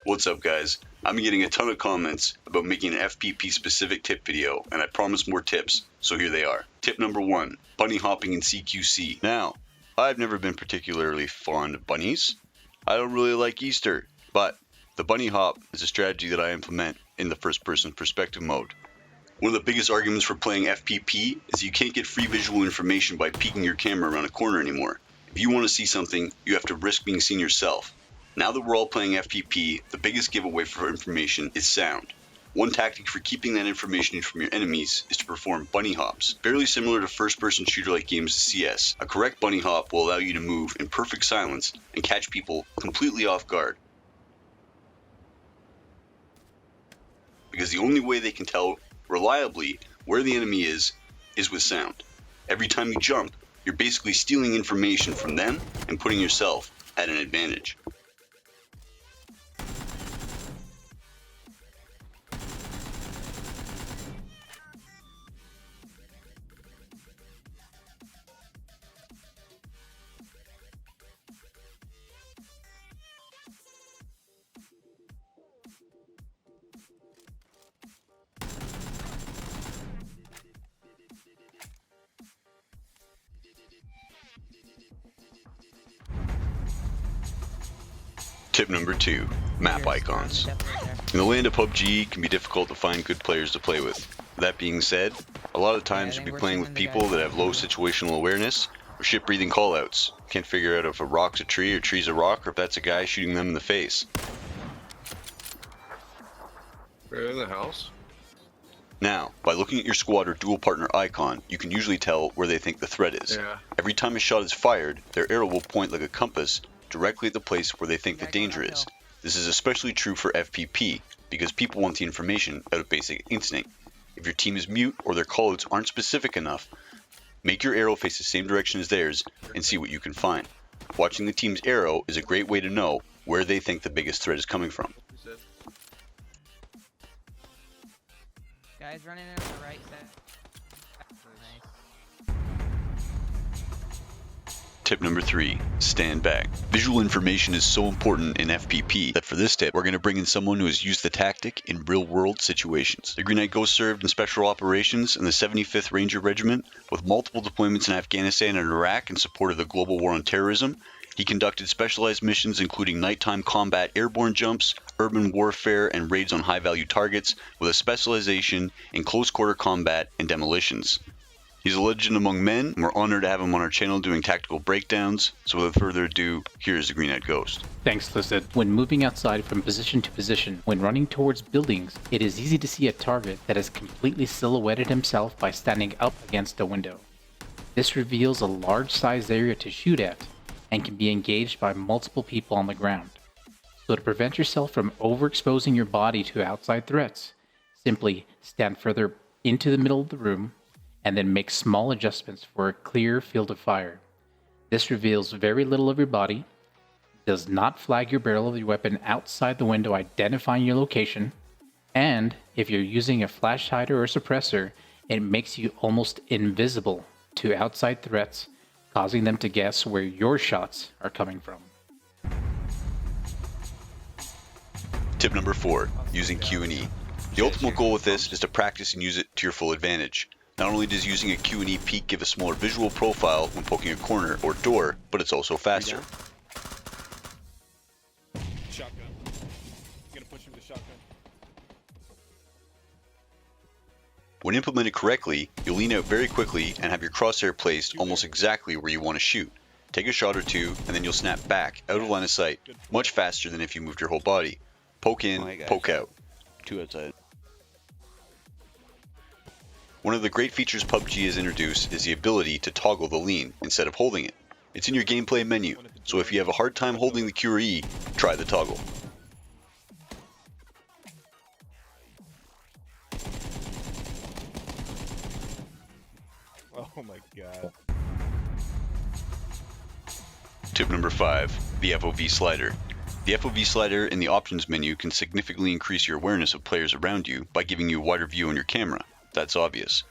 What's up guys? I'm getting a ton of comments about making an FPP specific tip video, and I promise more tips, so here they are. Tip number 1, bunny hopping in CQC. Now, I've never been particularly fond of bunnies. I don't really like Easter, but the bunny hop is a strategy that I implement in the first person perspective mode. One of the biggest arguments for playing FPP is you can't get free visual information by peeking your camera around a corner anymore. If you want to see something, you have to risk being seen yourself. Now that we're all playing FPP, the biggest giveaway for information is sound. One tactic for keeping that information from your enemies is to perform bunny hops. Fairly similar to first-person shooter-like games of CS, a correct bunny hop will allow you to move in perfect silence and catch people completely off guard. Because the only way they can tell reliably where the enemy is with sound. Every time you jump, you're basically stealing information from them and putting yourself at an advantage. Tip number 2, map icons. In the land of PUBG, it can be difficult to find good players to play with. That being said, a lot of times you'll be playing with people that have low situational awareness or shit-breathing callouts. Can't figure out if a rock's a tree or tree's a rock, or if that's a guy shooting them in the face. We're in the house. Now, by looking at your squad or dual partner icon, you can usually tell where they think the threat is. Yeah. Every time a shot is fired, their arrow will point like a compass directly at the place where they think the danger is. This is especially true for FPP, because people want the information out of basic instinct. If your team is mute or their callouts aren't specific enough, make your arrow face the same direction as theirs and see what you can find. Watching the team's arrow is a great way to know where they think the biggest threat is coming from. Guys running in on the right side. Tip number 3, stand back. Visual information is so important in FPP that for this tip, we're going to bring in someone who has used the tactic in real-world situations. The Green Knight Ghost served in special operations in the 75th Ranger Regiment with multiple deployments in Afghanistan and Iraq in support of the global war on terrorism. He conducted specialized missions including nighttime combat airborne jumps, urban warfare, and raids on high-value targets with a specialization in close-quarter combat and demolitions. He's a legend among men, and we're honored to have him on our channel doing tactical breakdowns. So without further ado, here's the Green Knight Ghost. Thanks, Listed. When moving outside from position to position, when running towards buildings, it is easy to see a target that has completely silhouetted himself by standing up against a window. This reveals a large size area to shoot at, and can be engaged by multiple people on the ground. So to prevent yourself from overexposing your body to outside threats, simply stand further into the middle of the room, and then make small adjustments for a clear field of fire. This reveals very little of your body, does not flag your barrel of your weapon outside the window identifying your location, and if you're using a flash hider or suppressor, it makes you almost invisible to outside threats, causing them to guess where your shots are coming from. Tip number 4, using Q&E. The ultimate goal with this is to practice and use it to your full advantage. Not only does using a Q&E peek give a smaller visual profile when poking a corner or door, but it's also faster. Shotgun. Gonna push him to shotgun. When implemented correctly, you'll lean out very quickly and have your crosshair placed almost exactly where you want to shoot. Take a shot or two, and then you'll snap back out of line of sight, much faster than if you moved your whole body. Poke in, poke out. 2 outside. One of the great features PUBG has introduced is the ability to toggle the lean instead of holding it. It's in your gameplay menu, so if you have a hard time holding the Q or E, try the toggle. Oh my god. Tip number 5, the FOV Slider. The FOV slider in the options menu can significantly increase your awareness of players around you by giving you a wider view on your camera. That's obvious.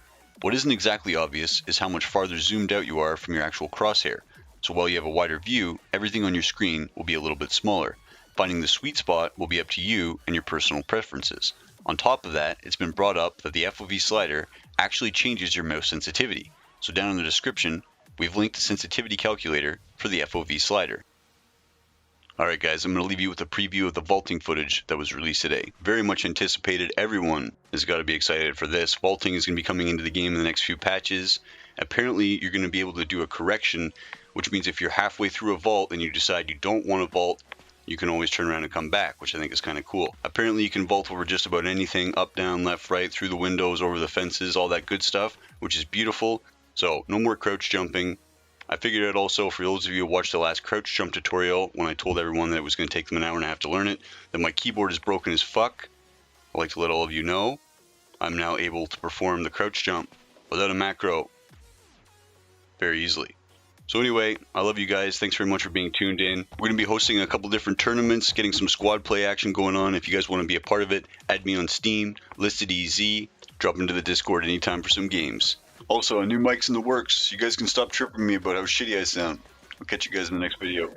What isn't exactly obvious is how much farther zoomed out you are from your actual crosshair. So while you have a wider view, everything on your screen will be a little bit smaller. Finding the sweet spot will be up to you and your personal preferences. On top of that, it's been brought up that the FOV slider actually changes your mouse sensitivity. So down in the description, we've linked the sensitivity calculator for the FOV slider. Alright guys, I'm going to leave you with a preview of the vaulting footage that was released today. Very much anticipated. Everyone has got to be excited for this. Vaulting is going to be coming into the game in the next few patches. Apparently, you're going to be able to do a correction, which means if you're halfway through a vault and you decide you don't want to vault, you can always turn around and come back, which I think is kind of cool. Apparently, you can vault over just about anything, up, down, left, right, through the windows, over the fences, all that good stuff, which is beautiful. So, no more crouch jumping. I figured out also, for those of you who watched the last crouch jump tutorial, when I told everyone that it was going to take them an hour and a half to learn it, that my keyboard is broken as fuck. I'd like to let all of you know, I'm now able to perform the crouch jump without a macro very easily. So anyway, I love you guys. Thanks very much for being tuned in. We're going to be hosting a couple different tournaments, getting some squad play action going on. If you guys want to be a part of it, add me on Steam, Listedez, drop into the Discord anytime for some games. Also, a new mic's in the works. You guys can stop tripping me about how shitty I sound. I'll catch you guys in the next video.